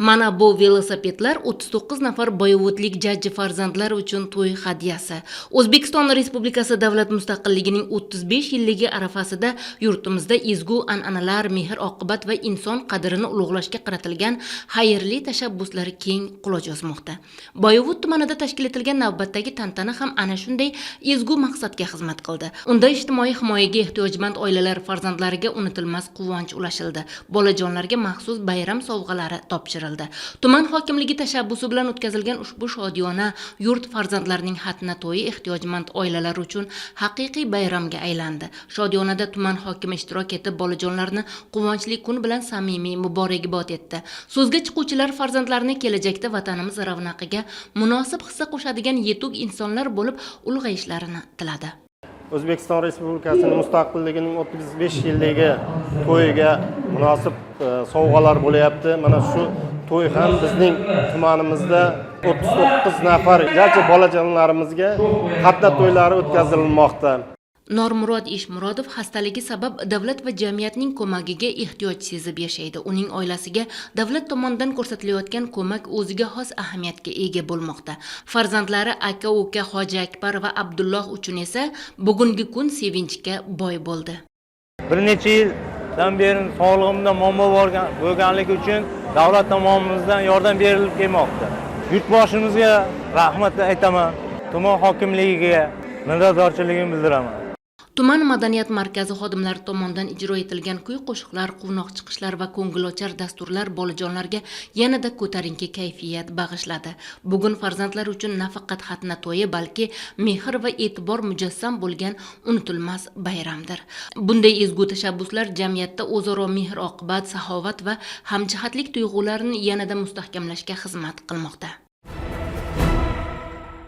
Mana bu velosipedlar 39 nafar boyovutlik jajji farzandlar uchun to'y hadyasi. O'zbekiston Respublikasi davlat mustaqilligining 35 yilligi arafasida yurtimizda ezgu an'analar, mehr-oqibat va inson qadrini ulug'lashga qaratilgan xayrli tashabbuslar keng quloch yozmoqda. Boyovut tumanida tashkil etilgan navbatdagi tantana ham ana shunday ezgu maqsadga xizmat qildi. Unda ijtimoiy himoyaga ehtiyojmand oilalar farzandlariga unutilmas quvonch ulashildi. Bolajonlarga maxsus bayram sovg'alari topshirildi. Tuman hokimligi tashabbusi bilan o'tkazilgan ushbu shodiyona yurt farzandlarining xatna to'yi ehtiyojmand oilalar uchun haqiqiy bayramga aylandi. Shodiyonada tuman hokimi ishtirok etib, bolajonlarni quvonchli kun bilan samimiy muborakbod etdi. So'zga chiquvchilar farzandlarini kelajakda vatanimiz ravnaqiga munosib hissa qo'shadigan yetuk insonlar bo'lib ulg'ayishlarini tiladi. O'zbekiston Respublikasining mustaqilligining 35 yilligi to'yiga munosib sovg'alar bo'lyapti. Mana shu to'y ham bizning tumanimizda 39 nafar jajji bolajonlarimizga xatna to'ylari o'tkazilmoqda. Normurod Eshmurodov xastaligi sabab davlat va jamiyatning ko'magiga ehtiyoj sezib yashaydi. Uning oilasiga davlat tomonidan ko'rsatilayotgan ko'mak o'ziga xos ahamiyatga ega bo'lmoqda. Farzandlari aka-uka Hoji Akbar va Abdulloh uchun esa bugungi kun sevinchga boy bo'ldi. Bir necha yildan beri sog'lig'imda muammo bo'lganligi uchun davlat tomonidan yordam berilib kelmoqda. Yurtboshimizga rahmat aytaman. Tuman hokimligiga minnatdorchiligimni bildiraman. Tuman madaniyat markazi xodimlari tomonidan ijro etilgan kuy-qo'shiqlar, quvnoq chiqishlar va ko'ngilochar dasturlar bolajonlarga yanada ko'tarinki kayfiyat bag'ishladi. Bugun farzandlar uchun nafaqat xatna to'yi, balki mehr va e'tibor mujassam bo'lgan unutilmas bayramdir. Bunday ezgu tashabbuslar jamiyatda o'zaro mehr-oqibat, saxovat va hamjihatlik tuyg'ularini yanada mustahkamlashga xizmat qilmoqda.